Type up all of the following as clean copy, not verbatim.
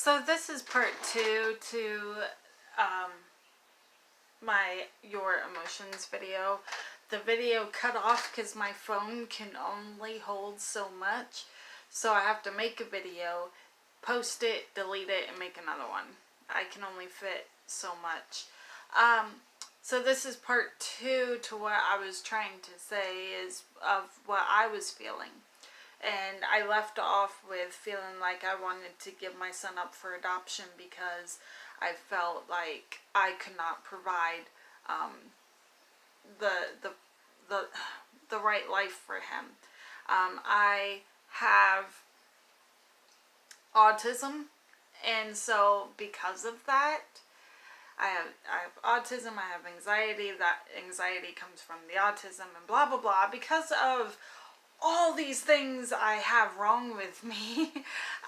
So this is part 2 to um, my Your Emotions video. The video cut off because my phone can only hold so much. So I have to make a video, post it, delete it, and make another one. I can only fit so much. So this is part 2 to what I was trying to say is of what I was feeling. And I left off with feeling like I wanted to give my son up for adoption because I felt like I could not provide the the the right life for him. I have autism, and so because of that, I have autism. I have anxiety. That anxiety comes from the autism, and blah blah blah. Because of all these things I have wrong with me,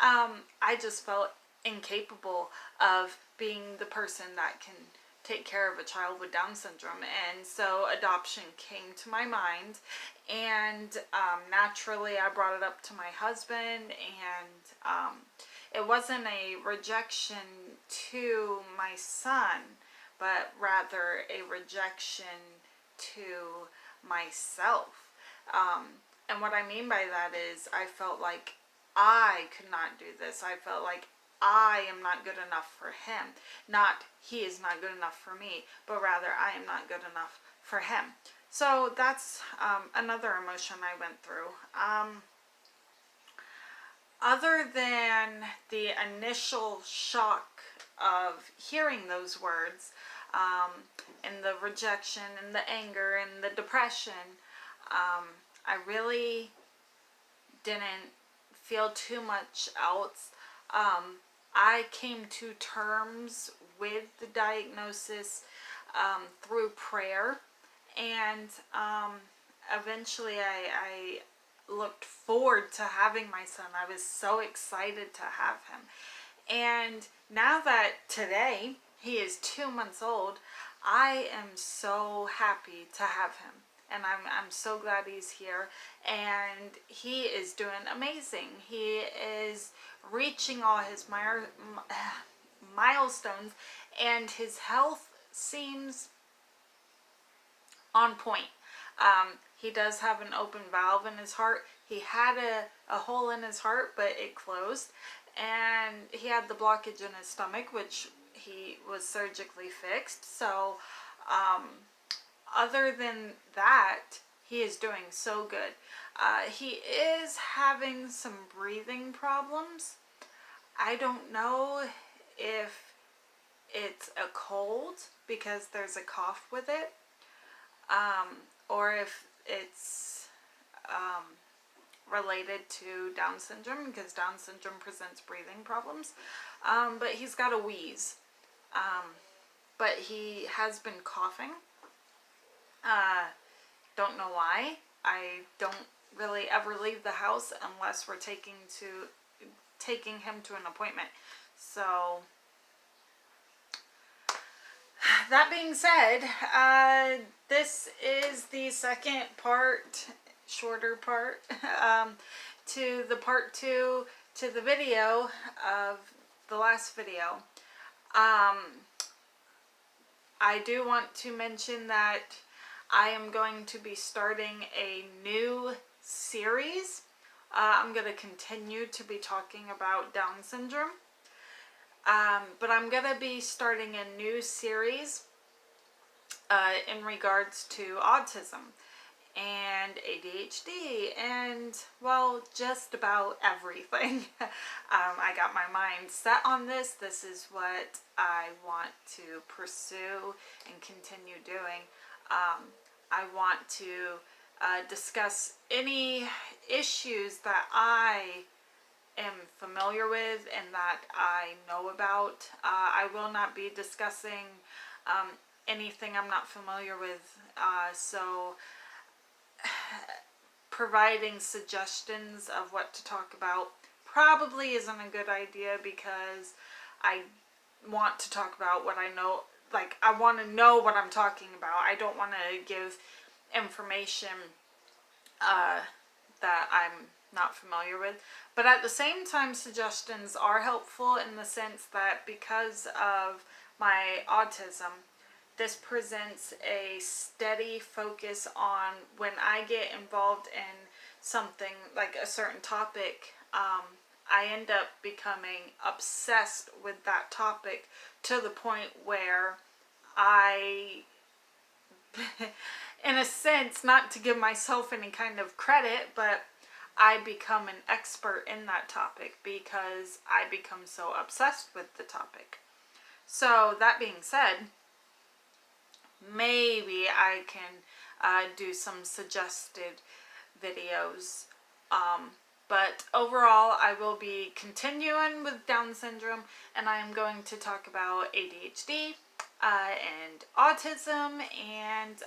I just felt incapable of being the person that can take care of a child with Down syndrome. And so adoption came to my mind, and naturally I brought it up to my husband, and it wasn't a rejection to my son, but rather a rejection to myself. And what I mean by that is I felt like I could not do this. I felt like I am not good enough for him. Not he is not good enough for me, but rather I am not good enough for him. So that's another emotion I went through. Other than the initial shock of hearing those words, and the rejection and the anger and the depression, I really didn't feel too much else. I came to terms with the diagnosis through prayer, and eventually I looked forward to having my son. I was so excited to have him. And now that today he is 2 months old, I am so happy to have him. And I'm so glad he's here, and he is doing amazing. He is reaching all his milestones, and his health seems on point. He does have an open valve in his heart. He had a hole in his heart, but it closed, and he had the blockage in his stomach, which he was surgically fixed. So other than that, he is doing so good. He is having some breathing problems. I don't know if it's a cold because there's a cough with it, or if it's related to Down syndrome, because Down syndrome presents breathing problems. But he's got a wheeze. But he has been coughing. Don't know why. I don't really ever leave the house unless we're taking him to an appointment. So that being said, this is the second part, shorter part, to the part 2 to the video of the last video. I do want to mention that I am going to be starting a new series. I'm going to continue to be talking about Down syndrome. But I'm going to be starting a new series in regards to autism and ADHD and, well, just about everything. I got my mind set on this. This is what I want to pursue and continue doing. I want to discuss any issues that I am familiar with and that I know about. I will not be discussing anything I'm not familiar with. So providing suggestions of what to talk about probably isn't a good idea, because I want to talk about what I know. Like, I want to know what I'm talking about. I don't want to give information that I'm not familiar with. But at the same time, suggestions are helpful in the sense that because of my autism, this presents a steady focus on when I get involved in something like a certain topic. I end up becoming obsessed with that topic to the point where I, in a sense, not to give myself any kind of credit, but I become an expert in that topic because I become so obsessed with the topic. So, that being said, maybe I can do some suggested videos. But overall, I will be continuing with Down syndrome, and I am going to talk about ADHD and autism, and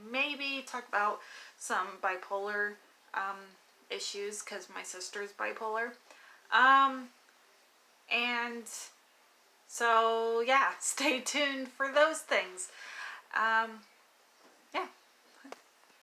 maybe talk about some bipolar issues because my sister's bipolar. And so, yeah, stay tuned for those things. Yeah.